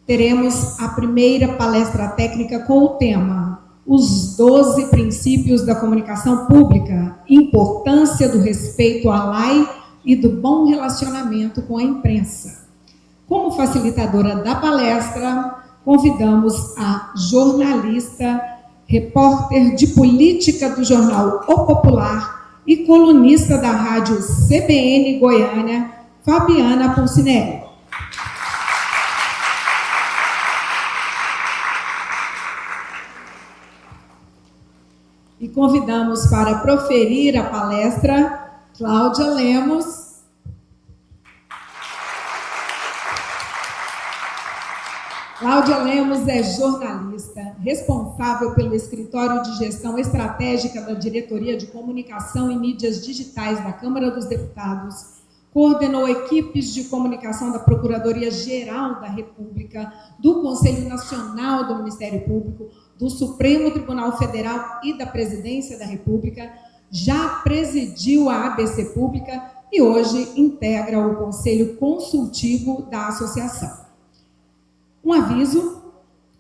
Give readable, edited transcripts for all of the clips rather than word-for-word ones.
teremos a primeira palestra técnica com o tema Os 12 Princípios da Comunicação Pública, Importância do Respeito à lei e do Bom Relacionamento com a Imprensa. Como facilitadora da palestra, convidamos a jornalista, repórter de política do jornal O Popular e colunista da rádio CBN Goiânia, Fabiana Pulcinelli. E convidamos para proferir a palestra Cláudia Lemos. Cláudia Lemos é jornalista, responsável pelo Escritório de Gestão Estratégica da Diretoria de Comunicação e Mídias Digitais da Câmara dos Deputados, coordenou equipes de comunicação da Procuradoria-Geral da República, do Conselho Nacional do Ministério Público, do Supremo Tribunal Federal e da Presidência da República, já presidiu a ABC Pública e hoje integra o Conselho Consultivo da Associação. Um aviso: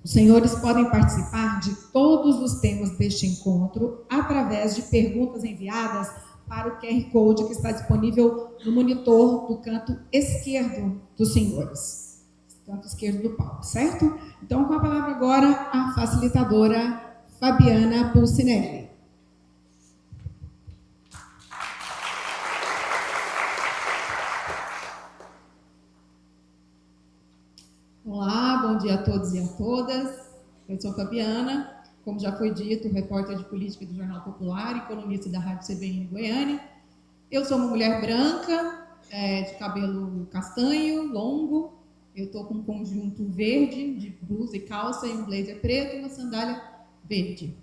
os senhores podem participar de todos os temas deste encontro através de perguntas enviadas para o QR Code que está disponível no monitor do canto esquerdo dos senhores. Canto esquerdo do palco, certo? Então, com a palavra agora, a facilitadora Fabiana Pulcinelli. Olá, bom dia a todos e a todas. Eu sou Fabiana, como já foi dito, repórter de política do Jornal Popular e colunista da Rádio CBN Goiânia. Eu sou uma mulher branca, de cabelo castanho, longo. Eu estou com um conjunto verde, de blusa e calça, e um blazer preto e uma sandália verde.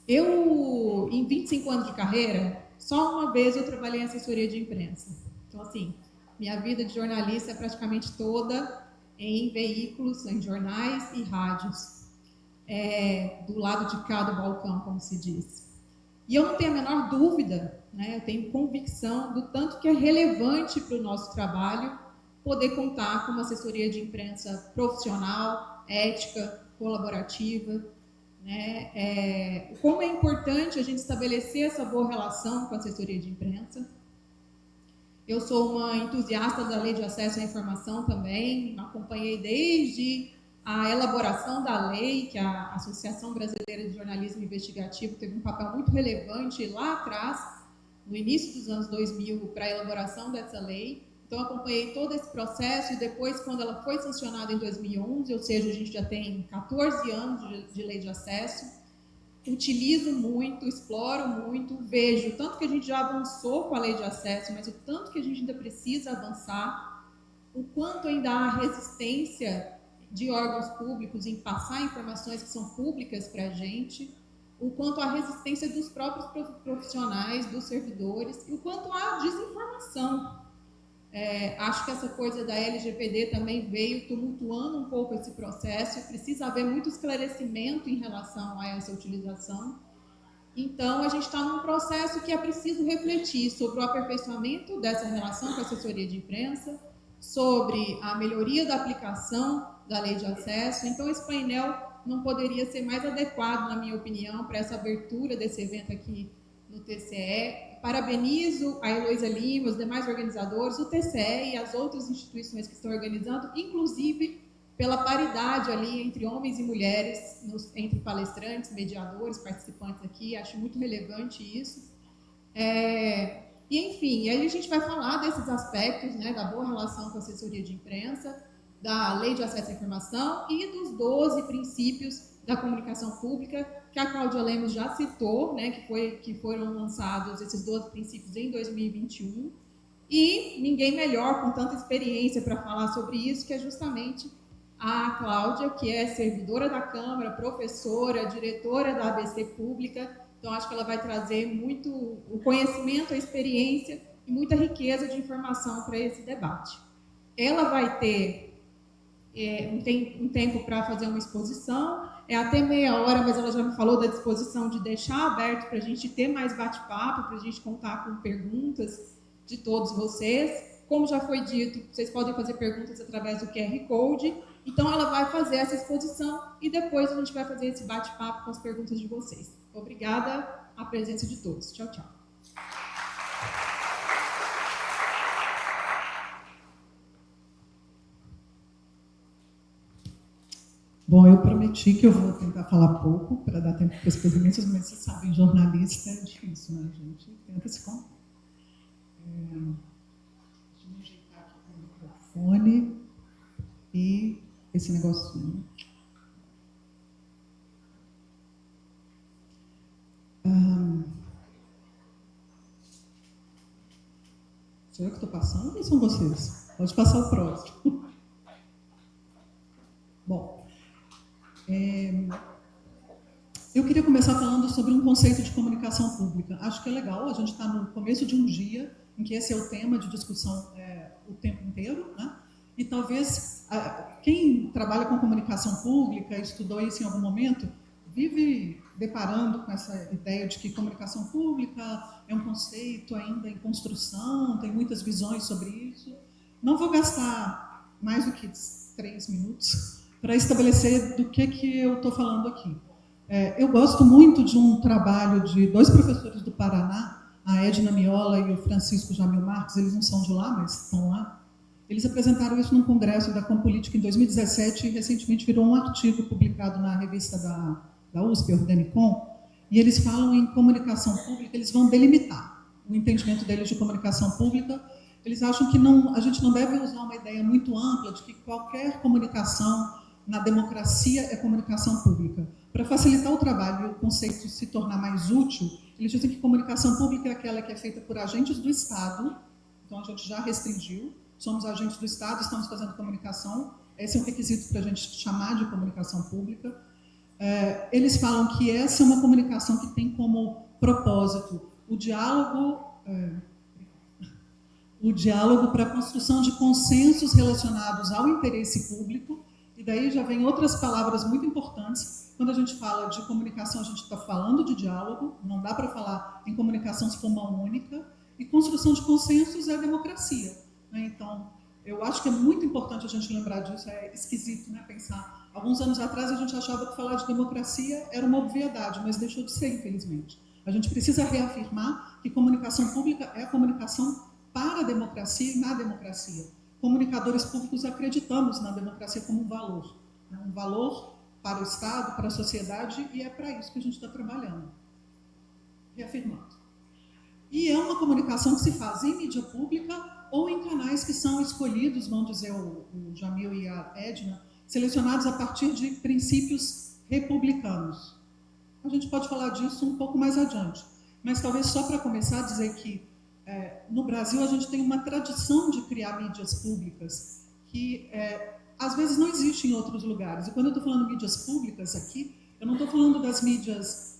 Eu, em 25 anos de carreira, só uma vez eu trabalhei em assessoria de imprensa. Então, assim, minha vida de jornalista é praticamente toda em veículos, em jornais e rádios. Do lado de cá do balcão, como se diz. E eu não tenho a menor dúvida, né, eu tenho convicção do tanto que é relevante para o nosso trabalho poder contar com uma assessoria de imprensa profissional, ética, colaborativa, né? Como é importante a gente estabelecer essa boa relação com a assessoria de imprensa. Eu sou uma entusiasta da Lei de Acesso à Informação também, acompanhei desde a elaboração da lei, que a Associação Brasileira de Jornalismo Investigativo teve um papel muito relevante lá atrás, no início dos anos 2000, para a elaboração dessa lei. Então, acompanhei todo esse processo e depois, quando ela foi sancionada em 2011, ou seja, a gente já tem 14 anos de lei de acesso, utilizo muito, exploro muito, vejo o tanto que a gente já avançou com a lei de acesso, mas o tanto que a gente ainda precisa avançar, o quanto ainda há resistência de órgãos públicos em passar informações que são públicas para a gente, o quanto há resistência dos próprios profissionais, dos servidores, e o quanto há desinformação. Acho que essa coisa da LGPD também veio tumultuando um pouco esse processo, precisa haver muito esclarecimento em relação a essa utilização. Então, a gente está num processo que é preciso refletir sobre o aperfeiçoamento dessa relação com a assessoria de imprensa, sobre a melhoria da aplicação da lei de acesso. Então, esse painel não poderia ser mais adequado, na minha opinião, para essa abertura desse evento aqui no TCE. Parabenizo a Heloísa Lima, os demais organizadores, o TCE e as outras instituições que estão organizando, inclusive pela paridade ali entre homens e mulheres, entre palestrantes, mediadores, participantes aqui. Acho muito relevante isso. E, enfim, aí a gente vai falar desses aspectos, né, da boa relação com a assessoria de imprensa, da Lei de Acesso à Informação e dos 12 princípios da comunicação pública, que a Cláudia Lemos já citou, né, que foram lançados esses 12 princípios em 2021, e ninguém melhor com tanta experiência para falar sobre isso, que é justamente a Cláudia, que é servidora da Câmara, professora, diretora da ABC Pública. Então, acho que ela vai trazer muito o conhecimento, a experiência e muita riqueza de informação para esse debate. Ela vai ter um tempo para fazer uma exposição, até meia hora, mas ela já me falou da disposição de deixar aberto para a gente ter mais bate-papo, para a gente contar com perguntas de todos vocês. Como já foi dito, vocês podem fazer perguntas através do QR Code. Então, ela vai fazer essa exposição e depois a gente vai fazer esse bate-papo com as perguntas de vocês. Obrigada à presença de todos. Tchau, tchau. Bom, eu prometi que eu vou tentar falar pouco, para dar tempo para as perguntas, mas vocês sabem, jornalista é difícil, né, gente? Tenta se contar. Deixa eu me ajeitar aqui com o microfone e esse negocinho. Sou eu que estou passando ou são vocês? Pode passar o próximo. Bom, eu queria começar falando sobre um conceito de comunicação pública. Acho que é legal, a gente está no começo de um dia em que esse é o tema de discussão o tempo inteiro, né? E talvez quem trabalha com comunicação pública, estudou isso em algum momento, vive deparando com essa ideia de que comunicação pública é um conceito ainda em construção, tem muitas visões sobre isso. Não vou gastar mais do que 3 minutos para estabelecer do que eu estou falando aqui. Eu gosto muito de um trabalho de 2 professores do Paraná, a Edna Miola e o Francisco Jamil Marques, eles não são de lá, mas estão lá. Eles apresentaram isso num congresso da Compolítica em 2017 e recentemente virou um artigo publicado na revista da USP, Organicom, e eles falam em comunicação pública, eles vão delimitar o entendimento deles de comunicação pública. Eles acham que a gente não deve usar uma ideia muito ampla de que qualquer comunicação na democracia é comunicação pública. Para facilitar o trabalho e o conceito se tornar mais útil, eles dizem que comunicação pública é aquela que é feita por agentes do Estado, então a gente já restringiu, somos agentes do Estado, estamos fazendo comunicação, esse é um requisito para a gente chamar de comunicação pública. Eles falam que essa é uma comunicação que tem como propósito o diálogo para a construção de consensos relacionados ao interesse público, e daí já vem outras palavras muito importantes. Quando a gente fala de comunicação, a gente está falando de diálogo, não dá para falar em comunicação se for mão única, e construção de consensos é democracia, né? Então, eu acho que é muito importante a gente lembrar disso, é esquisito, né, pensar. Alguns anos atrás a gente achava que falar de democracia era uma obviedade, mas deixou de ser, infelizmente. A gente precisa reafirmar que comunicação pública é a comunicação para a democracia e na democracia. Comunicadores públicos acreditamos na democracia como um valor, né? Um valor para o Estado, para a sociedade, e é para isso que a gente está trabalhando. Reafirmando. E é uma comunicação que se faz em mídia pública ou em canais que são escolhidos, vão dizer o Jamil e a Edna, selecionados a partir de princípios republicanos. A gente pode falar disso um pouco mais adiante, mas talvez só para começar a dizer que no Brasil a gente tem uma tradição de criar mídias públicas que às vezes não existe em outros lugares. E quando eu estou falando mídias públicas aqui, eu não estou falando das mídias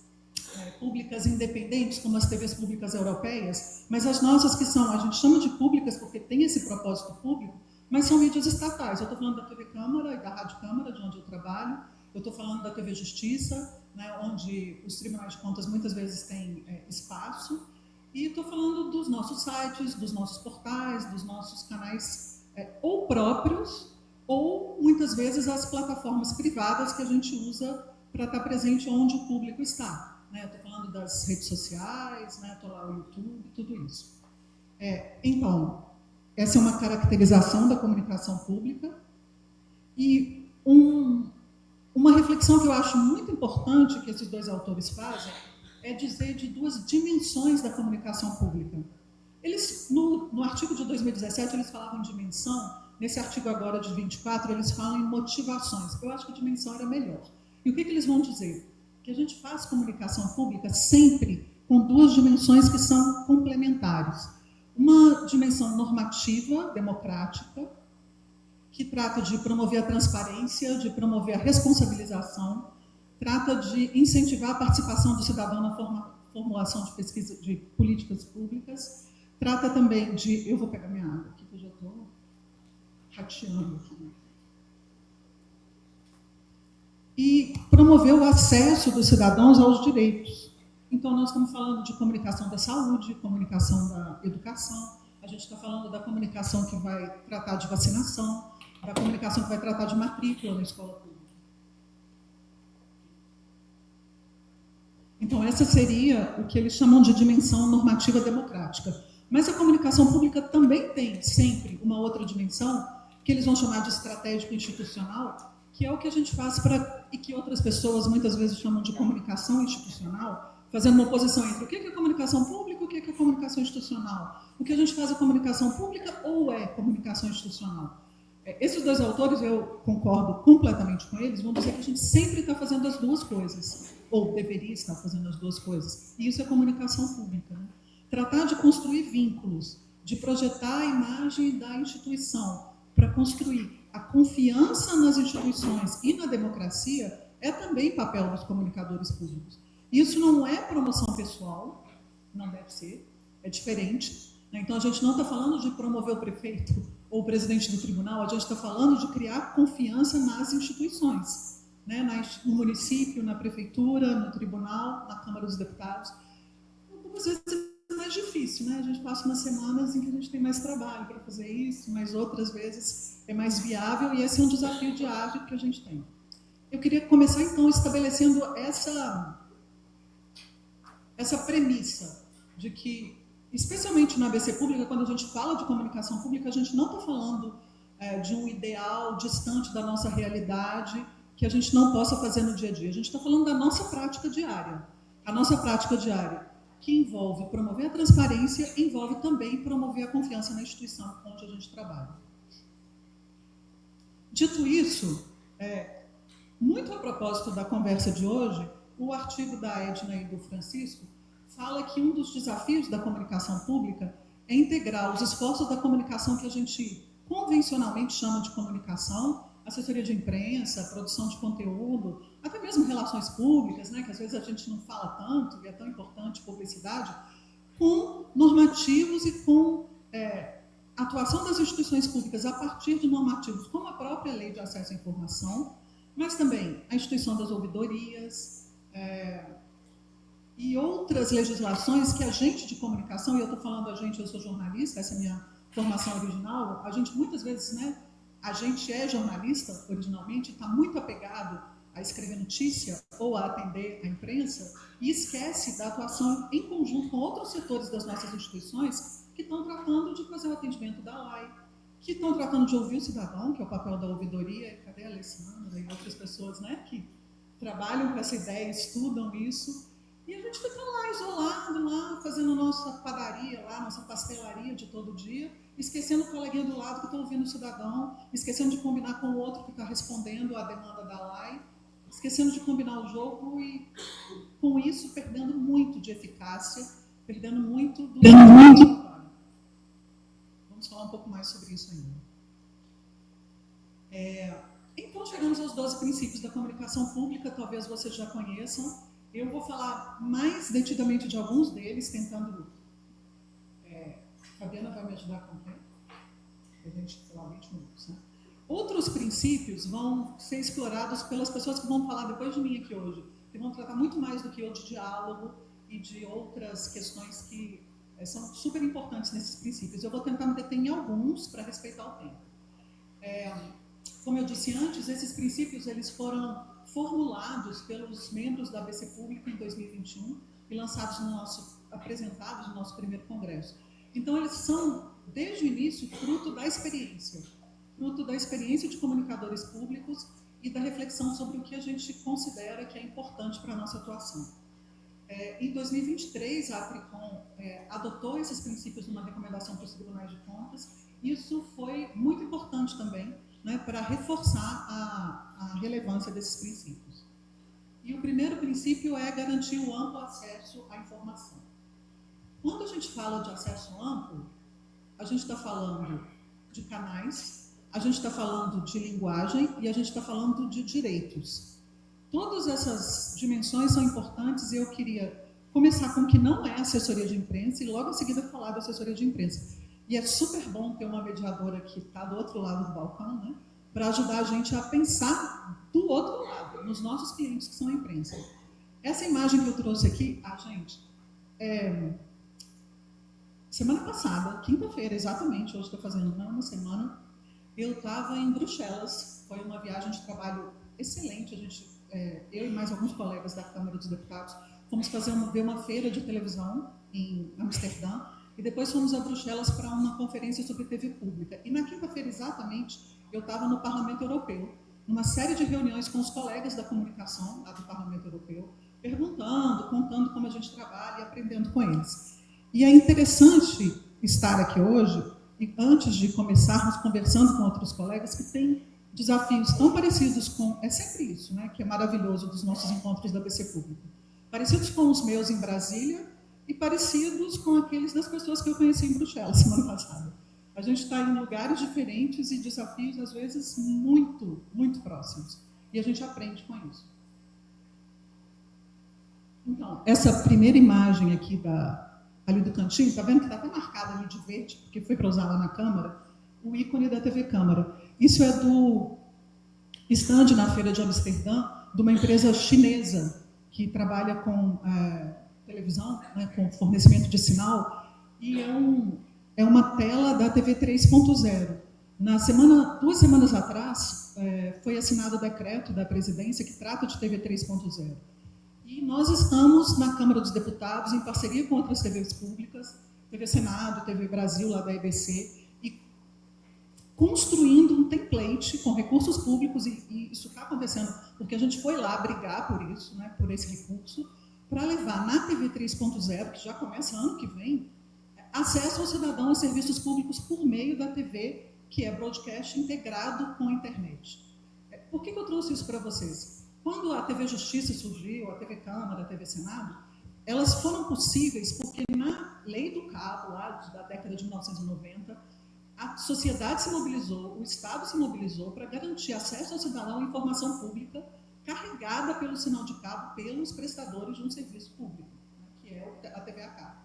públicas independentes, como as TVs públicas europeias, mas as nossas que são, a gente chama de públicas porque tem esse propósito público, mas são mídias estatais. Eu estou falando da TV Câmara e da Rádio Câmara, de onde eu trabalho. Eu estou falando da TV Justiça, né, onde os tribunais de contas muitas vezes têm espaço. E estou falando dos nossos sites, dos nossos portais, dos nossos canais ou próprios, ou muitas vezes as plataformas privadas que a gente usa para estar presente onde o público está. Estou falando das redes sociais, estou lá no YouTube, tudo isso. Então, essa é uma caracterização da comunicação pública. E uma reflexão que eu acho muito importante que esses 2 autores fazem é dizer de 2 dimensões da comunicação pública. Eles, no artigo de 2017, eles falavam em dimensão, nesse artigo agora de 24, eles falam em motivações. Eu acho que a dimensão era melhor. E o que eles vão dizer? Que a gente faz comunicação pública sempre com 2 dimensões que são complementares. Uma dimensão normativa, democrática, que trata de promover a transparência, de promover a responsabilização, trata de incentivar a participação do cidadão na formulação de pesquisa de políticas públicas, trata também de... Eu vou pegar minha água aqui, que eu já estou rateando aqui. E promover o acesso dos cidadãos aos direitos. Então, nós estamos falando de comunicação da saúde, comunicação da educação, a gente está falando da comunicação que vai tratar de vacinação, da comunicação que vai tratar de matrícula na escola pública. Então, essa seria o que eles chamam de dimensão normativa democrática. Mas a comunicação pública também tem sempre uma outra dimensão, que eles vão chamar de estratégico institucional, que é o que a gente faz e que outras pessoas muitas vezes chamam de comunicação institucional, fazendo uma oposição entre o que é comunicação pública e o que é comunicação institucional. O que a gente faz é comunicação pública ou é comunicação institucional? Esses dois autores, eu concordo completamente com eles, vão dizer que a gente sempre está fazendo as duas coisas, ou deveria estar fazendo as duas coisas. E isso é comunicação pública. Né? Tratar de construir vínculos, de projetar a imagem da instituição para construir a confiança nas instituições e na democracia é também papel dos comunicadores públicos. Isso não é promoção pessoal, não deve ser, é diferente. Então, a gente não está falando de promover o prefeito ou o presidente do tribunal, a gente está falando de criar confiança nas instituições, né? No município, na prefeitura, no tribunal, na Câmara dos Deputados. Algumas vezes é mais difícil, né? A gente passa umas semanas em que a gente tem mais trabalho para fazer isso, mas outras vezes é mais viável, e esse é um desafio diário que a gente tem. Eu queria começar, então, estabelecendo essa premissa de que, especialmente na ABC Pública, quando a gente fala de comunicação pública, a gente não está falando de um ideal distante da nossa realidade que a gente não possa fazer no dia a dia. A gente está falando da nossa prática diária. A nossa prática diária, que envolve promover a transparência, envolve também promover a confiança na instituição onde a gente trabalha. Dito isso, muito a propósito da conversa de hoje, o artigo da Edna e do Francisco fala que um dos desafios da comunicação pública é integrar os esforços da comunicação que a gente convencionalmente chama de comunicação, assessoria de imprensa, produção de conteúdo, até mesmo relações públicas, né, que às vezes a gente não fala tanto e é tão importante publicidade, com normativos e com atuação das instituições públicas a partir de normativos como a própria Lei de Acesso à Informação, mas também a instituição das ouvidorias, e outras legislações que a gente de comunicação, e eu estou falando a gente, eu sou jornalista, essa é a minha formação original, a gente muitas vezes, né, a gente é jornalista originalmente, está muito apegado a escrever notícia ou a atender a imprensa e esquece da atuação em conjunto com outros setores das nossas instituições que estão tratando de fazer o atendimento da lei, que estão tratando de ouvir o cidadão, que é o papel da ouvidoria. Cadê a Alessandra e outras pessoas, né, que trabalham com essa ideia, estudam isso. E a gente fica lá, isolado, lá, fazendo nossa padaria, lá, nossa pastelaria de todo dia, esquecendo o coleguinha do lado que está ouvindo o cidadão, esquecendo de combinar com o outro que está respondendo à demanda da LAI, esquecendo de combinar o jogo e, com isso, perdendo muito de eficácia, perdendo muito do trabalho. Vamos falar um pouco mais sobre isso ainda. Então, chegamos aos 12 princípios da comunicação pública, talvez vocês já conheçam. Eu vou falar mais detidamente de alguns deles, tentando... Fabiana vai me ajudar com o tempo? A gente falar 20 minutos, né? Outros princípios vão ser explorados pelas pessoas que vão falar depois de mim aqui hoje, que vão tratar muito mais do que eu de diálogo e de outras questões que são super importantes nesses princípios. Eu vou tentar me deter em alguns para respeitar o tempo. Como eu disse antes, esses princípios eles foram formulados pelos membros da ABC Pública em 2021 e apresentados no nosso primeiro congresso. Então, eles são, desde o início, fruto da experiência de comunicadores públicos e da reflexão sobre o que a gente considera que é importante para a nossa atuação. Em 2023, a APRICOM adotou esses princípios numa recomendação para os tribunais de contas. Isso foi muito importante também, né, para reforçar a relevância desses princípios. E o primeiro princípio é garantir o amplo acesso à informação. Quando a gente fala de acesso amplo, a gente está falando de canais, a gente está falando de linguagem e a gente está falando de direitos. Todas essas dimensões são importantes e eu queria começar com o que não é assessoria de imprensa e logo em seguida falar da assessoria de imprensa. E é super bom ter uma mediadora que está do outro lado do balcão, né, para ajudar a gente a pensar do outro lado, nos nossos clientes que são a imprensa. Essa imagem que eu trouxe aqui, gente, semana passada, quinta-feira, exatamente, hoje estou fazendo uma semana, eu estava em Bruxelas. Foi uma viagem de trabalho excelente. Eu e mais alguns colegas da Câmara dos Deputados fomos ver uma feira de televisão em Amsterdã e depois fomos a Bruxelas para uma conferência sobre TV pública. E na quinta-feira, exatamente, eu estava no Parlamento Europeu, numa série de reuniões com os colegas da comunicação lá do Parlamento Europeu, perguntando, contando como a gente trabalha e aprendendo com eles. E é interessante estar aqui hoje, e antes de começarmos conversando com outros colegas que têm desafios tão parecidos com... É sempre isso, né, que é maravilhoso dos nossos encontros da BC Pública. Parecidos com os meus em Brasília e parecidos com aqueles das pessoas que eu conheci em Bruxelas semana passada. A gente está em lugares diferentes e desafios, às vezes, muito, muito próximos. E a gente aprende com isso. Então, essa primeira imagem aqui ali do cantinho, está vendo que está até marcada ali de verde, porque foi para usar lá na Câmara, o ícone da TV Câmara. Isso é do stand na Feira de Amsterdã, de uma empresa chinesa que trabalha com televisão, né, com fornecimento de sinal, e é uma tela da TV 3.0. 2 semanas atrás, foi assinado o decreto da presidência que trata de TV 3.0. E nós estamos na Câmara dos Deputados, em parceria com outras TVs públicas, TV Senado, TV Brasil, lá da EBC, e construindo um template com recursos públicos, e isso está acontecendo porque a gente foi lá brigar por isso, né, por esse recurso, para levar na TV 3.0, que já começa ano que vem, acesso ao cidadão a serviços públicos por meio da TV, que é broadcast integrado com a internet. Por que eu trouxe isso para vocês? Quando a TV Justiça surgiu, a TV Câmara, a TV Senado, elas foram possíveis porque na lei do cabo, lá da década de 1990, a sociedade se mobilizou, o Estado se mobilizou para garantir acesso ao cidadão à informação pública carregada pelo sinal de cabo pelos prestadores de um serviço público, né, que é a TV a cabo.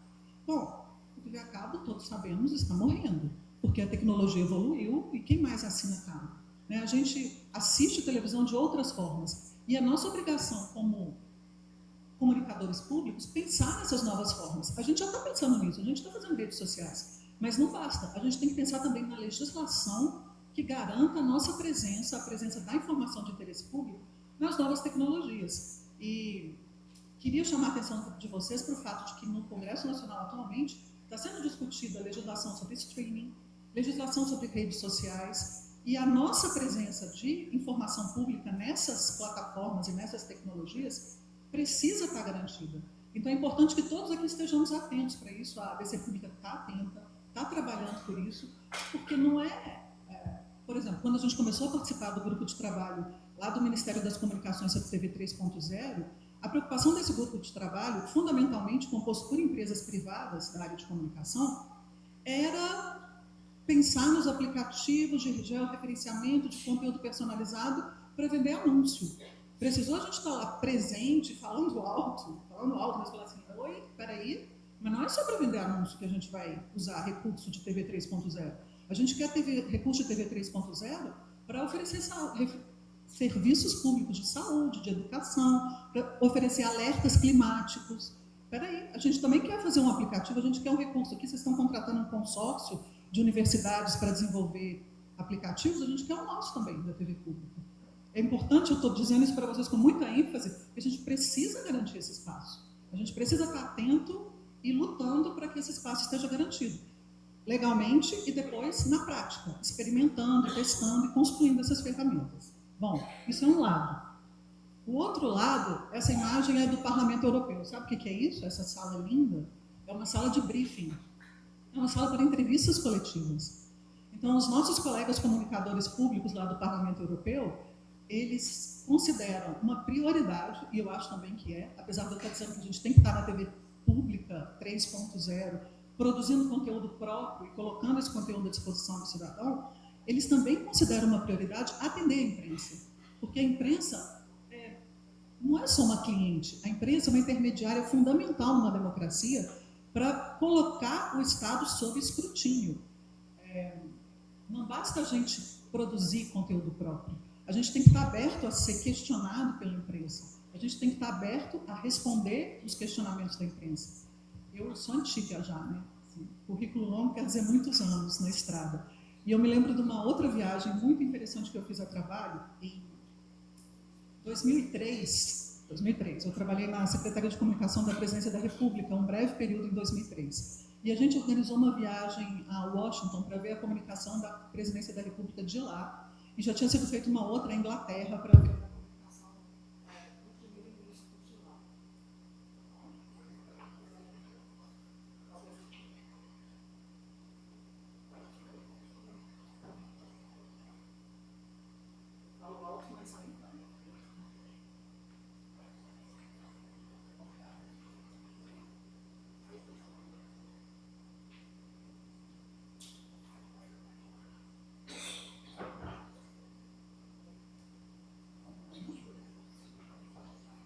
Bom, a TV a cabo, todos sabemos, está morrendo, porque a tecnologia evoluiu e quem mais assina cabo? Né? A gente assiste televisão de outras formas. E a nossa obrigação como comunicadores públicos pensar nessas novas formas. A gente já está pensando nisso, a gente está fazendo redes sociais, mas não basta. A gente tem que pensar também na legislação que garanta a nossa presença, a presença da informação de interesse público nas novas tecnologias. E queria chamar a atenção de vocês para o fato de que no Congresso Nacional atualmente está sendo discutida a legislação sobre streaming, legislação sobre redes sociais, e a nossa presença de informação pública nessas plataformas e nessas tecnologias precisa estar garantida. Então é importante que todos aqui estejamos atentos para isso. A ABC Pública está atenta, está trabalhando por isso, porque não por exemplo, quando a gente começou a participar do grupo de trabalho lá do Ministério das Comunicações sobre TV 3.0, a preocupação desse grupo de trabalho, fundamentalmente composto por empresas privadas da área de comunicação, era pensar nos aplicativos de georreferenciamento de conteúdo personalizado para vender anúncio. Precisou a gente estar lá presente, falando alto, mas falar assim, oi, peraí, mas não é só para vender anúncio que a gente vai usar recurso de TV 3.0. A gente quer recurso de TV 3.0 para oferecer serviços públicos de saúde, de educação, para oferecer alertas climáticos. Peraí, a gente também quer fazer um aplicativo, a gente quer um recurso aqui, vocês estão contratando um consórcio de universidades para desenvolver aplicativos, a gente quer o nosso também, da TV pública. É importante, eu estou dizendo isso para vocês com muita ênfase, que a gente precisa garantir esse espaço. A gente precisa estar atento e lutando para que esse espaço esteja garantido, legalmente e depois na prática, experimentando, testando e construindo essas ferramentas. Bom, isso é um lado. O outro lado, essa imagem é do Parlamento Europeu. Sabe o que é isso? Essa sala linda? É uma sala de briefing. É uma sala para entrevistas coletivas. Então, os nossos colegas comunicadores públicos lá do Parlamento Europeu, eles consideram uma prioridade, e eu acho também que apesar de eu estar dizendo que a gente tem que estar na TV pública 3.0, produzindo conteúdo próprio e colocando esse conteúdo à disposição do cidadão, eles também consideram uma prioridade atender a imprensa. Porque a imprensa não é só uma cliente, a imprensa é uma intermediária fundamental numa democracia para colocar o Estado sob escrutínio. Não basta a gente produzir conteúdo próprio, a gente tem que estar aberto a ser questionado pela imprensa, a gente tem que estar aberto a responder os questionamentos da imprensa. Eu sou antiga já, né? Currículo longo quer dizer muitos anos na estrada. E eu me lembro de uma outra viagem muito interessante que eu fiz a trabalho em 2003. Eu trabalhei na Secretaria de Comunicação da Presidência da República, um breve período em 2003. E a gente organizou uma viagem a Washington para ver a comunicação da Presidência da República de lá. E já tinha sido feita uma outra à Inglaterra para ver a comunicação do primeiro-ministro de lá. Falo alto, mas só então.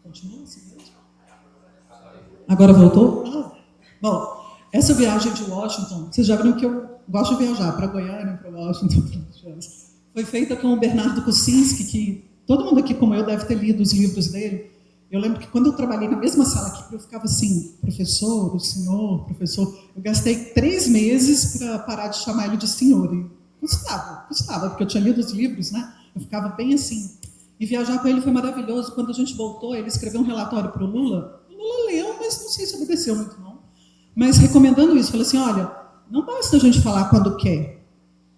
Continua assim mesmo? Agora voltou? Bom, essa viagem de Washington, vocês já viram que eu gosto de viajar para Goiânia, para Washington, foi feita com o Bernardo Kucinski, que todo mundo aqui como eu deve ter lido os livros dele. Eu lembro que quando eu trabalhei na mesma sala que eu ficava assim, professor, o senhor, professor, eu gastei 3 meses para parar de chamar ele de senhor. E custava, porque eu tinha lido os livros, né? Eu ficava bem assim. E viajar com ele foi maravilhoso. Quando a gente voltou, ele escreveu um relatório para o Lula. O Lula leu, mas não sei se obedeceu muito, não. Mas recomendando isso, falou assim, olha, não basta a gente falar quando quer.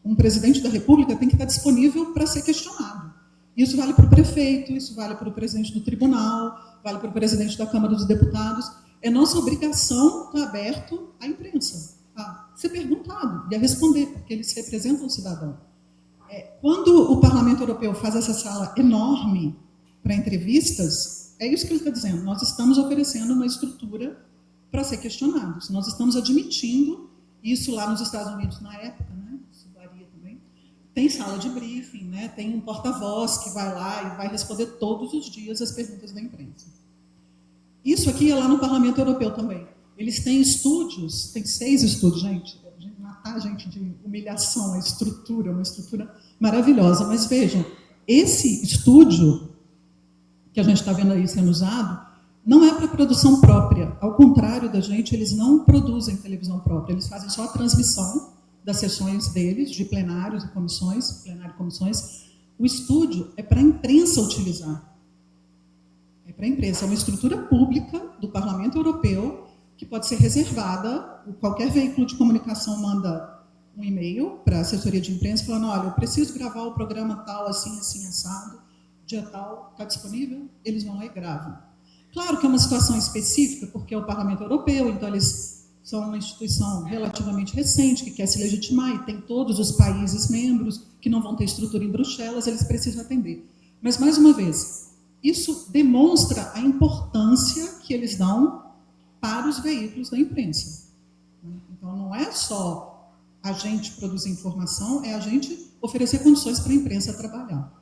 Um presidente da República tem que estar disponível para ser questionado. Isso vale para o prefeito, isso vale para o presidente do tribunal, vale para o presidente da Câmara dos Deputados. É nossa obrigação estar aberto à imprensa, a ser perguntado e a responder, porque eles representam o cidadão. Quando o Parlamento Europeu faz essa sala enorme para entrevistas, é isso que ele está dizendo. Nós estamos oferecendo uma estrutura para ser questionados. Nós estamos admitindo isso lá nos Estados Unidos na época, né? Isso varia também. Tem sala de briefing, né? Tem um porta-voz que vai lá e vai responder todos os dias as perguntas da imprensa. Isso aqui é lá no Parlamento Europeu também. Eles têm estúdios, tem 6 estúdios, gente. Matar a gente de humilhação, a estrutura, uma estrutura maravilhosa. Mas vejam, esse estúdio que a gente está vendo aí sendo usado, não é para produção própria. Ao contrário da gente, eles não produzem televisão própria, eles fazem só a transmissão das sessões deles, de plenários e comissões, plenário e comissões. O estúdio é para a imprensa utilizar. É para a imprensa, é uma estrutura pública do Parlamento Europeu que pode ser reservada. Qualquer veículo de comunicação manda um e-mail para a assessoria de imprensa falando, olha, eu preciso gravar o programa tal, assim, assim, assado, dia tal, está disponível? Eles vão lá e gravam. Claro que é uma situação específica, porque é o Parlamento Europeu, então eles são uma instituição relativamente recente, que quer se legitimar, e tem todos os países membros, que não vão ter estrutura em Bruxelas, eles precisam atender. Mas, mais uma vez, isso demonstra a importância que eles dão para os veículos da imprensa. Então, não é só a gente produzir informação, é a gente oferecer condições para a imprensa trabalhar.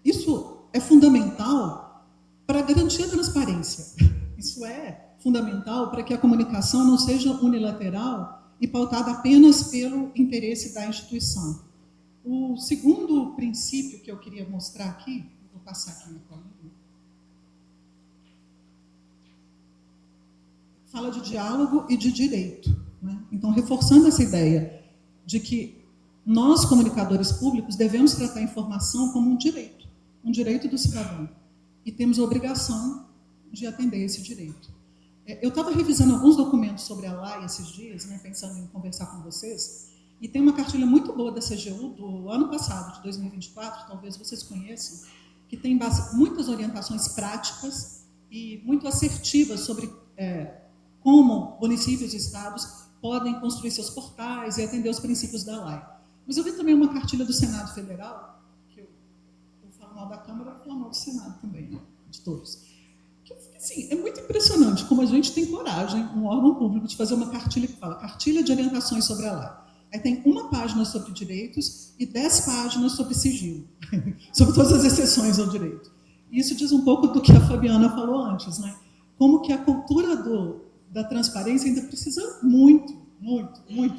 Isso é fundamental para garantir a transparência. Isso é fundamental para que a comunicação não seja unilateral e pautada apenas pelo interesse da instituição. O segundo princípio que eu queria mostrar aqui, vou passar aqui na coluna, fala de diálogo e de direito, né? Então, reforçando essa ideia de que nós, comunicadores públicos, devemos tratar a informação como um direito do cidadão, e temos a obrigação de atender esse direito. Eu estava revisando alguns documentos sobre a lei esses dias, né, pensando em conversar com vocês, e tem uma cartilha muito boa da CGU do ano passado, de 2024, talvez vocês conheçam, que tem muitas orientações práticas e muito assertivas sobre como municípios e estados podem construir seus portais e atender os princípios da lei. Mas eu vi também uma cartilha do Senado Federal, que eu falo mal da Câmara, eu falo mal do Senado também, né, de todos. Que, assim, é muito impressionante como a gente tem coragem, um órgão público, de fazer uma cartilha que fala cartilha de orientações sobre a lei. Aí tem uma página sobre direitos e 10 páginas sobre sigilo, sobre todas as exceções ao direito. E isso diz um pouco do que a Fabiana falou antes, né? Como que a cultura da transparência ainda precisa muito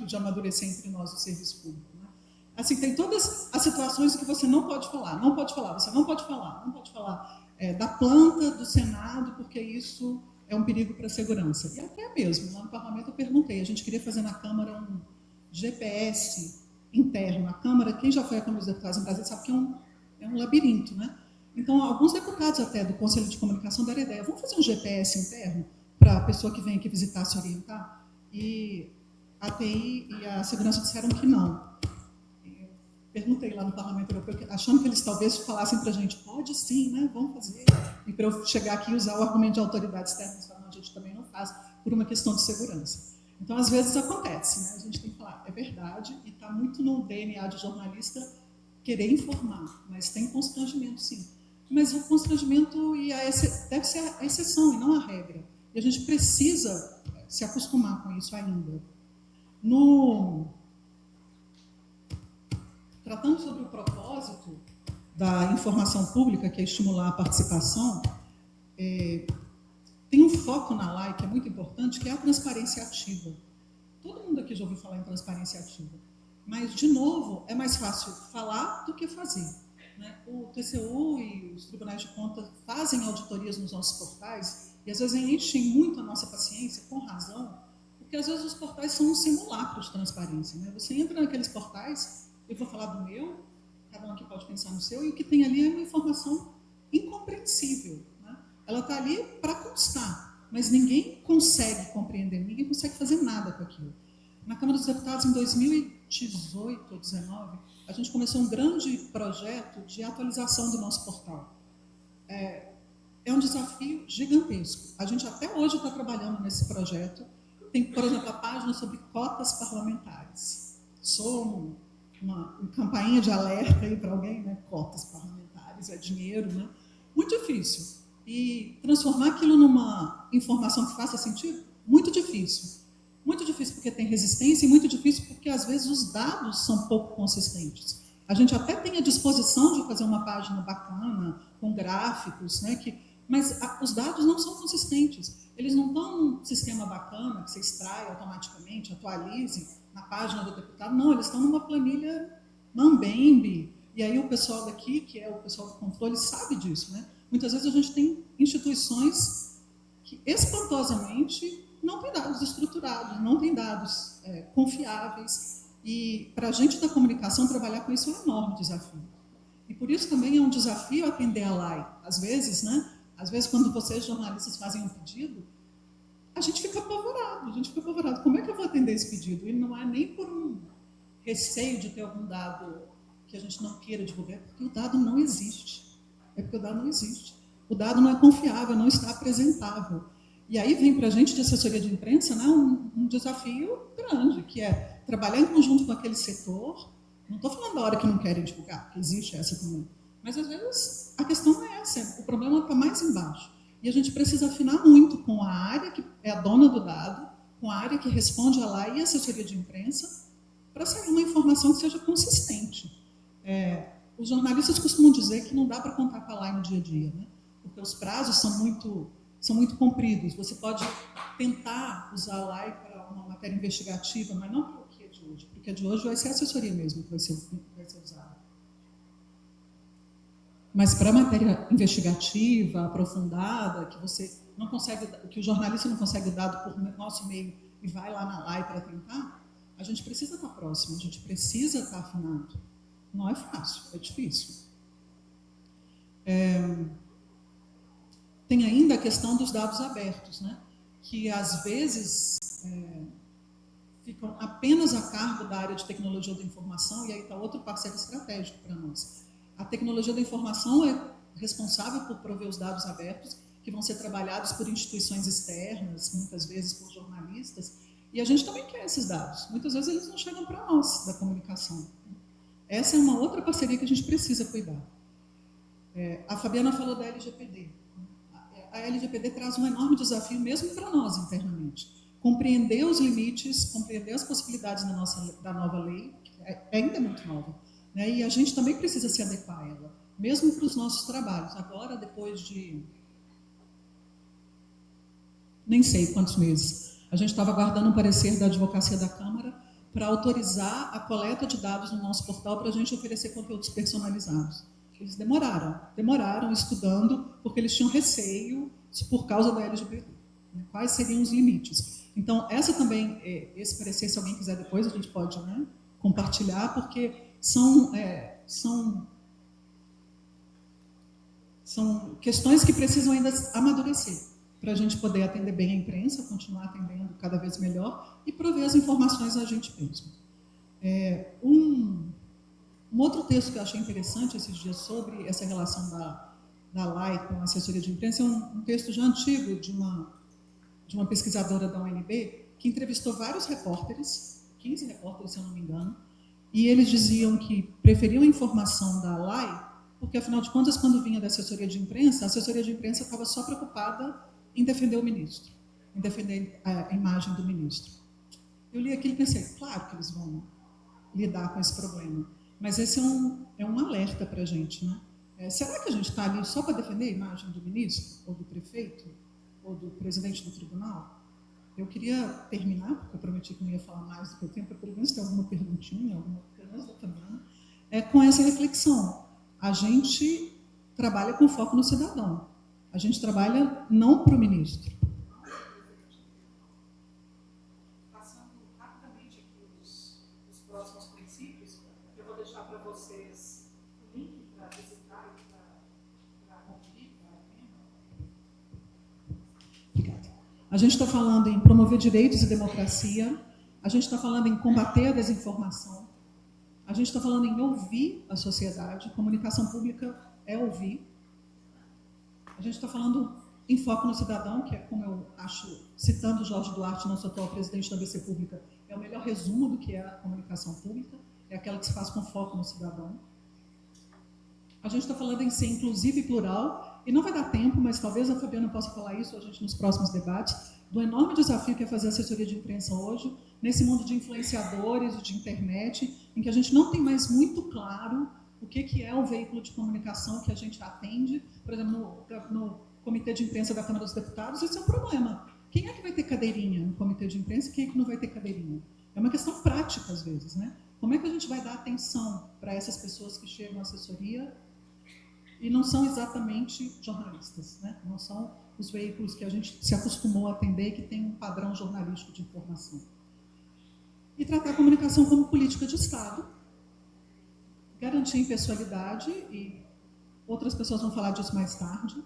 de amadurecer entre nós, o serviço público. Né? Assim, tem todas as situações que você não pode falar, você não pode falar da planta do Senado, porque isso é um perigo para a segurança. E até mesmo, lá no parlamento eu perguntei, a gente queria fazer na Câmara um GPS interno. A Câmara, quem já foi à Câmara dos Deputados em Brasília sabe que é um labirinto, né? Então, alguns deputados até do Conselho de Comunicação deram ideia, vamos fazer um GPS interno para a pessoa que vem aqui visitar se orientar? E a TI e a segurança disseram que não. Eu perguntei lá no Parlamento Europeu, achando que eles talvez falassem para a gente, pode sim, né? Vamos fazer. E para eu chegar aqui e usar o argumento de autoridade externa, a gente também não faz, por uma questão de segurança. Então, às vezes acontece, né? A gente tem que falar, é verdade, e está muito no DNA de jornalista querer informar, mas tem constrangimento, sim. Mas o constrangimento deve ser a exceção e não a regra. E a gente precisa se acostumar com isso ainda. Tratando sobre o propósito da informação pública, que é estimular a participação, tem um foco na LAI que é muito importante, que é a transparência ativa. Todo mundo aqui já ouviu falar em transparência ativa. Mas, de novo, é mais fácil falar do que fazer. Né? O TCU e os tribunais de contas fazem auditorias nos nossos portais e, às vezes, enchem muito a nossa paciência, com razão, porque, às vezes, os portais são um simulacro de transparência. Né? Você entra naqueles portais, eu vou falar do meu, cada um aqui pode pensar no seu, e o que tem ali é uma informação incompreensível. Né? Ela está ali para constar, mas ninguém consegue compreender, ninguém consegue fazer nada com aquilo. Na Câmara dos Deputados, em 2018 ou 2019, a gente começou um grande projeto de atualização do nosso portal. É um desafio gigantesco. A gente até hoje está trabalhando nesse projeto. Tem, por exemplo, a página sobre cotas parlamentares. Sou uma campainha de alerta aí para alguém, né? Cotas parlamentares, é dinheiro, né? Muito difícil. E transformar aquilo numa informação que faça sentido, muito difícil. Muito difícil porque tem resistência e muito difícil porque, às vezes, os dados são pouco consistentes. A gente até tem a disposição de fazer uma página bacana, com gráficos, né, mas os dados não são consistentes. Eles não estão num sistema bacana, que você extrai automaticamente, atualize na página do deputado. Não, eles estão numa planilha mambembe. E aí o pessoal daqui, que é o pessoal do controle, sabe disso. Né? Muitas vezes a gente tem instituições que, espantosamente, não tem dados estruturados, não tem dados confiáveis. E para a gente da comunicação trabalhar com isso é um enorme desafio. E por isso também é um desafio atender a LAI. Às vezes, né? Às vezes, quando vocês, jornalistas, fazem um pedido, a gente fica apavorado. Como é que eu vou atender esse pedido? E não é nem por um receio de ter algum dado que a gente não queira divulgar, porque o dado não existe. O dado não é confiável, não está apresentável. E aí vem para a gente de assessoria de imprensa, né, um desafio grande, que é trabalhar em conjunto com aquele setor. Não estou falando da hora que não querem divulgar, porque existe essa também. Mas, às vezes, a questão não é essa. O problema está mais embaixo. E a gente precisa afinar muito com a área que é a dona do dado, com a área que responde a lá e a assessoria de imprensa, para sair uma informação que seja consistente. Os jornalistas costumam dizer que não dá para contar com a LAI no dia a dia, né? Porque os prazos são muito compridos. Você pode tentar usar a LAI para uma matéria investigativa, mas não para o que é de hoje. Porque a de hoje vai ser a assessoria mesmo que vai ser usada. Mas para a matéria investigativa, aprofundada, que você não consegue, que o jornalista não consegue o dado por nosso meio e vai lá na LAI para tentar, a gente precisa estar próximo, a gente precisa estar afinado. Não é fácil, é difícil. Tem ainda a questão dos dados abertos, né? Que às vezes ficam apenas a cargo da área de tecnologia da informação, e aí está outro parceiro estratégico para nós. A tecnologia da informação é responsável por prover os dados abertos, que vão ser trabalhados por instituições externas, muitas vezes por jornalistas, e a gente também quer esses dados. Muitas vezes eles não chegam para nós, da comunicação. Essa é uma outra parceria que a gente precisa cuidar. A Fabiana falou da LGPD. A LGPD traz um enorme desafio, mesmo para nós internamente. Compreender os limites, compreender as possibilidades da nova lei, que ainda é muito nova. Né? E a gente também precisa se adequar a ela, mesmo para os nossos trabalhos. Agora, depois de nem sei quantos meses, a gente estava aguardando um parecer da Advocacia da Câmara para autorizar a coleta de dados no nosso portal para a gente oferecer conteúdos personalizados. Eles demoraram estudando, porque eles tinham receio por causa da LGBT. né? Quais seriam os limites? Então, essa também, esse parecer, se alguém quiser depois, a gente pode, né, compartilhar, porque são questões que precisam ainda amadurecer, para a gente poder atender bem a imprensa, continuar atendendo cada vez melhor e prover as informações a gente mesmo. Um outro texto que eu achei interessante esses dias sobre essa relação da LAI com a assessoria de imprensa é um texto já antigo de uma pesquisadora da UNB que entrevistou vários repórteres, 15 repórteres, se eu não me engano, e eles diziam que preferiam a informação da LAI porque, afinal de contas, quando vinha da assessoria de imprensa, a assessoria de imprensa estava só preocupada em defender o ministro, em defender a imagem do ministro. Eu li aquilo e pensei, claro que eles vão lidar com esse problema, mas esse é um alerta para a gente, né? Será que a gente está ali só para defender a imagem do ministro, ou do prefeito, ou do presidente do tribunal? Eu queria terminar, porque eu prometi que não ia falar mais do que o tempo, pelo menos tem alguma perguntinha, pelo menos da Fabiana, com essa reflexão. A gente trabalha com foco no cidadão. A gente trabalha não para o ministro. Passando rapidamente aqui os próximos princípios, eu vou deixar para vocês o link para visitar e para conferir. Obrigada. A gente está falando em promover direitos e democracia, a gente está falando em combater a desinformação, a gente está falando em ouvir a sociedade, comunicação pública é ouvir. A gente está falando em foco no cidadão, que é, como eu acho, citando Jorge Duarte, nosso atual presidente da ABC Pública, é o melhor resumo do que é a comunicação pública, é aquela que se faz com foco no cidadão. A gente está falando em ser inclusivo e plural, e não vai dar tempo, mas talvez a Fabiana possa falar isso a gente nos próximos debates, do enorme desafio que é fazer assessoria de imprensa hoje, nesse mundo de influenciadores, de internet, em que a gente não tem mais muito claro o que é o veículo de comunicação que a gente atende. Por exemplo, no comitê de imprensa da Câmara dos Deputados, isso é um problema. Quem é que vai ter cadeirinha no comitê de imprensa e quem é que não vai ter cadeirinha? É uma questão prática, às vezes, né? Como é que a gente vai dar atenção para essas pessoas que chegam à assessoria e não são exatamente jornalistas, né? Não são os veículos que a gente se acostumou a atender e que tem um padrão jornalístico de informação. E tratar a comunicação como política de Estado, garantir impessoalidade, e outras pessoas vão falar disso mais tarde,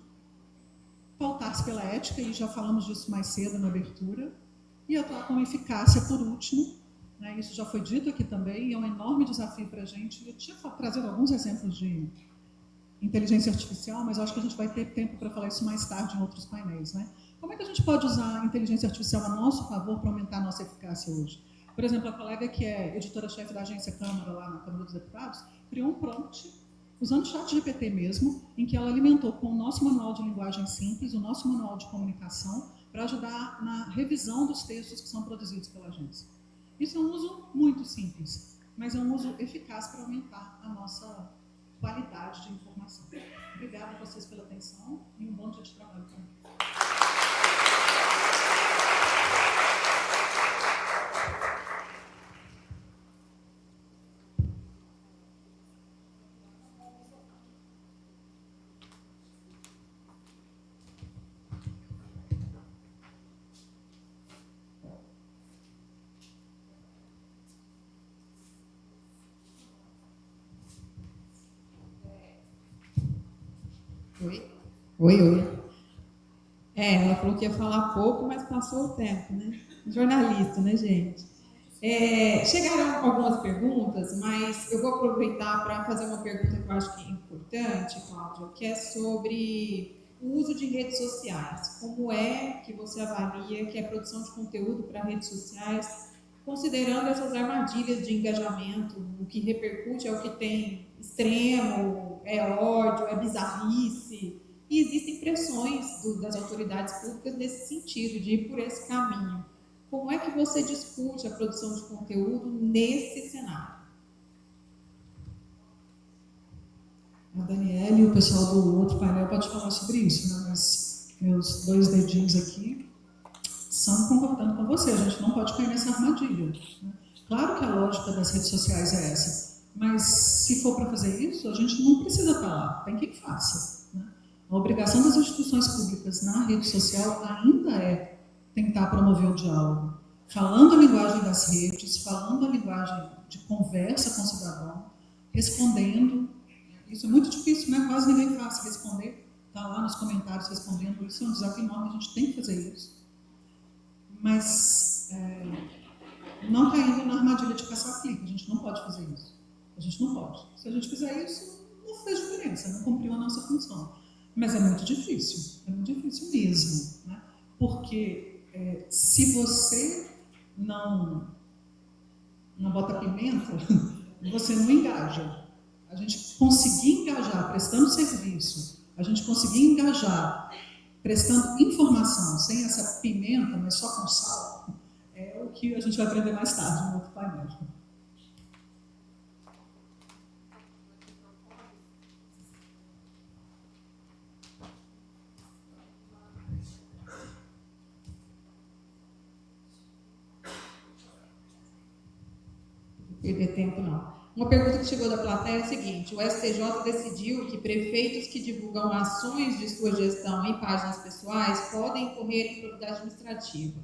pautar-se pela ética, e já falamos disso mais cedo na abertura, e atuar com eficácia por último, né? Isso já foi dito aqui também, e é um enorme desafio para a gente. Eu tinha trazido alguns exemplos de inteligência artificial, mas eu acho que a gente vai ter tempo para falar isso mais tarde em outros painéis, né? Como é que a gente pode usar a inteligência artificial a nosso favor para aumentar a nossa eficácia hoje? Por exemplo, a colega que é editora-chefe da agência Câmara, lá na Câmara dos Deputados, criou um prompt, usando o ChatGPT mesmo, em que ela alimentou com o nosso manual de linguagem simples, o nosso manual de comunicação, para ajudar na revisão dos textos que são produzidos pela agência. Isso é um uso muito simples, mas é um uso eficaz para aumentar a nossa qualidade de informação. Obrigada a vocês pela atenção e um bom dia de trabalho para mim. Oi. Ela falou que ia falar pouco, mas passou o tempo, né? Jornalista, né, gente? Chegaram algumas perguntas, mas eu vou aproveitar para fazer uma pergunta que eu acho que é importante, Cláudia, que é sobre o uso de redes sociais. Como é que você avalia que a produção de conteúdo para redes sociais, considerando essas armadilhas de engajamento, o que repercute é o que tem extremo, é ódio, é bizarrice, e existem pressões das autoridades públicas nesse sentido, de ir por esse caminho. Como é que você discute a produção de conteúdo nesse cenário? A Daniela e o pessoal do outro painel pode falar sobre isso, né? Mas meus dois dedinhos aqui são concordando com você. A gente não pode cair nessa armadilha, né? Claro que a lógica das redes sociais é essa, mas se for para fazer isso, a gente não precisa estar lá, tem quem faça, né? A obrigação das instituições públicas na rede social ainda é tentar promover o diálogo, falando a linguagem das redes, falando a linguagem de conversa com o cidadão, respondendo. Isso é muito difícil, né? Quase ninguém faz responder, está lá nos comentários respondendo. Isso é um desafio enorme, a gente tem que fazer isso. Mas não caindo na armadilha de caçar clique, a gente não pode fazer isso. A gente não pode. Se a gente fizer isso, não fez diferença, não cumpriu a nossa função. Mas é muito difícil mesmo, né? Porque se você não bota pimenta, você não engaja. A gente conseguir engajar prestando serviço, a gente conseguir engajar prestando informação, sem essa pimenta, mas só com sal, é o que a gente vai aprender mais tarde no outro painel. Perder tempo não. Uma pergunta que chegou da plateia é a seguinte: o STJ decidiu que prefeitos que divulgam ações de sua gestão em páginas pessoais podem incorrer em improbidade administrativa.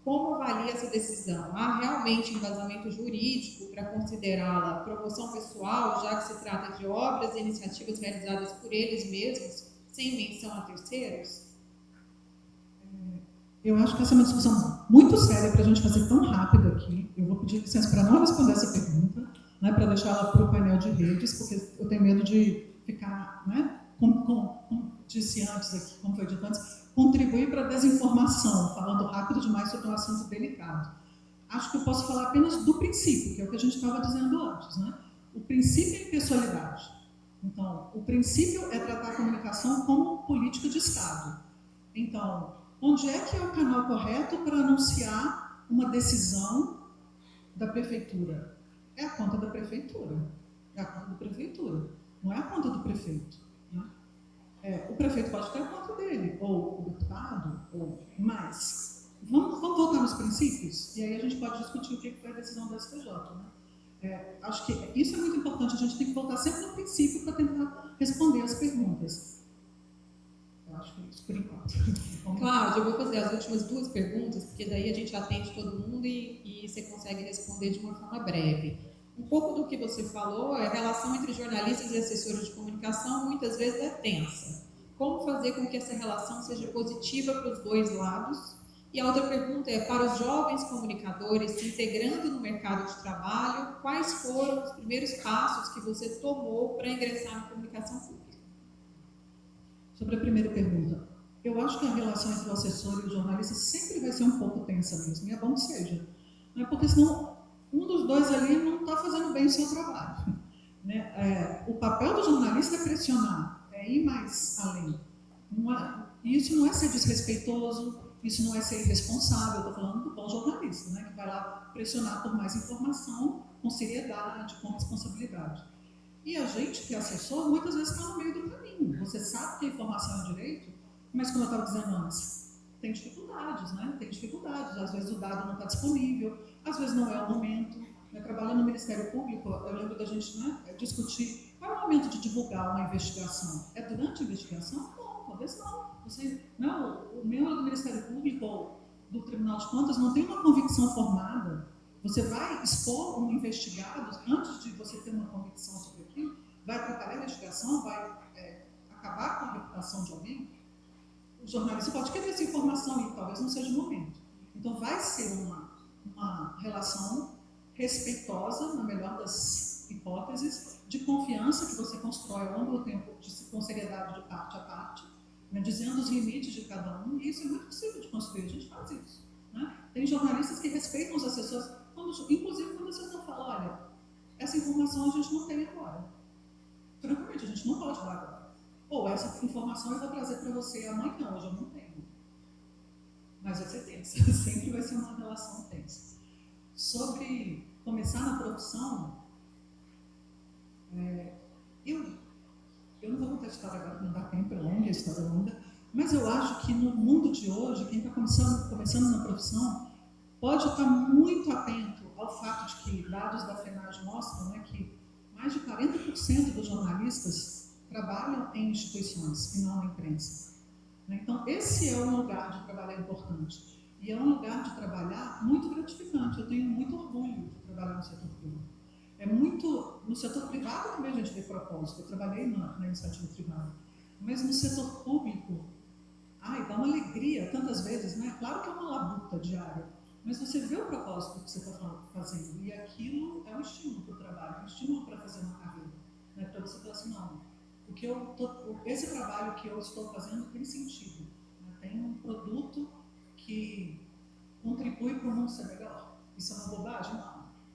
Como avalia essa decisão? Há realmente embasamento jurídico para considerá-la promoção pessoal, já que se trata de obras e iniciativas realizadas por eles mesmos, sem menção a terceiros? Eu acho que essa é uma discussão muito séria para a gente fazer tão rápido aqui. Eu vou pedir licença para não responder essa pergunta, né, para deixar ela para o painel de redes, porque eu tenho medo de ficar, né, como disse antes aqui, como foi dito antes, contribuir para a desinformação, falando rápido demais sobre um assunto delicado. Acho que eu posso falar apenas do princípio, que é o que a gente estava dizendo antes, né? O princípio é impessoalidade. Então, o princípio é tratar a comunicação como política de Estado. Então, onde é que é o canal correto para anunciar uma decisão da prefeitura? É a conta da prefeitura. É a conta da prefeitura. Não é a conta do prefeito. Né? O prefeito pode ter a conta dele, ou o deputado, ou mais. Vamos voltar nos princípios? E aí a gente pode discutir o que foi a decisão da STJ. Né? Acho que isso é muito importante. A gente tem que voltar sempre no princípio para tentar responder as perguntas. Eu acho que é isso, por enquanto. Cláudia, eu vou fazer as últimas duas perguntas, porque daí a gente atende todo mundo e você consegue responder de uma forma breve. Um pouco do que você falou, a relação entre jornalistas e assessores de comunicação muitas vezes é tensa. Como fazer com que essa relação seja positiva para os dois lados? E a outra pergunta é, para os jovens comunicadores se integrando no mercado de trabalho, quais foram os primeiros passos que você tomou para ingressar na comunicação pública? Sobre a primeira pergunta, eu acho que a relação entre o assessor e o jornalista sempre vai ser um pouco tensa mesmo, e é bom que seja. Não é porque senão um dos dois ali não está fazendo bem o seu trabalho. Né? O papel do jornalista é pressionar, é ir mais além. E isso não é ser desrespeitoso, isso não é ser irresponsável, eu estou falando do bom jornalista, né? Que vai lá pressionar por mais informação, com seriedade, com responsabilidade. E a gente, que é assessor, muitas vezes está no meio do caminho. Você sabe que a informação é direito, mas como eu estava dizendo antes, tem dificuldades, né? Tem dificuldades. Às vezes o dado não está disponível, às vezes não é o momento. Trabalhando no Ministério Público, eu lembro da gente, né, discutir qual é o momento de divulgar uma investigação. É durante a investigação? Não, talvez não. O membro do Ministério Público ou do Tribunal de Contas não tem uma convicção formada. Você vai expor um investigado, antes de você ter uma convicção sobre aquilo, vai atrapalhar a investigação, vai acabar com a reputação de alguém. O jornalista pode querer essa informação e talvez não seja o momento. Então vai ser uma relação respeitosa, na melhor das hipóteses, de confiança que você constrói ao longo do tempo, com seriedade de parte a parte, né, dizendo os limites de cada um, e isso é muito possível de construir, a gente faz isso. Né? Tem jornalistas que respeitam os assessores, inclusive quando o assessor fala, olha, essa informação a gente não tem agora. Francamente, a gente não pode dar agora. Ou essa informação eu vou trazer para você amanhã, hoje eu não tenho. Mas vai ser tensa, sempre vai ser uma relação tensa. Sobre começar na profissão, eu não vou contar a história agora, não dá tempo, é longa, a história é longa, mas eu acho que no mundo de hoje, quem está começando na profissão pode estar muito atento ao fato de que dados da FENAGE mostram, né, que mais de 40% dos jornalistas trabalham em instituições e não na imprensa. Então, esse é um lugar de trabalho importante. E é um lugar de trabalhar muito gratificante. Eu tenho muito orgulho de trabalhar no setor público. No setor privado também a gente vê propósito. Eu trabalhei na iniciativa privada. Mas no setor público, dá uma alegria tantas vezes, né? Claro que é uma labuta diária, mas você vê o propósito que você está fazendo. E aquilo é um estímulo para o trabalho, é um estímulo para fazer uma carreira. Né? Para você falar assim, não, esse trabalho que eu estou fazendo tem sentido. Né? Tem um produto que contribui para o mundo ser melhor. Isso é uma bobagem?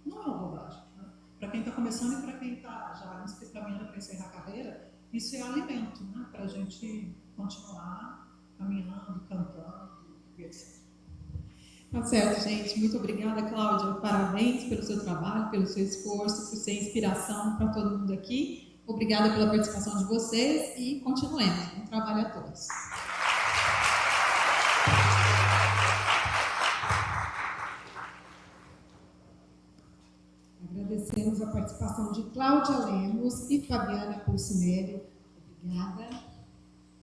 Não é uma bobagem. Né? Para quem está começando e para quem está já caminhando para encerrar a carreira, isso é alimento, né? Para a gente continuar caminhando, cantando e etc. Tá certo, gente. Muito obrigada, Cláudia. Parabéns pelo seu trabalho, pelo seu esforço, por ser inspiração para todo mundo aqui. Obrigada pela participação de vocês e continuemos. Bom trabalho a todos. Agradecemos a participação de Cláudia Lemos e Fabiana Pulcinelli. Obrigada.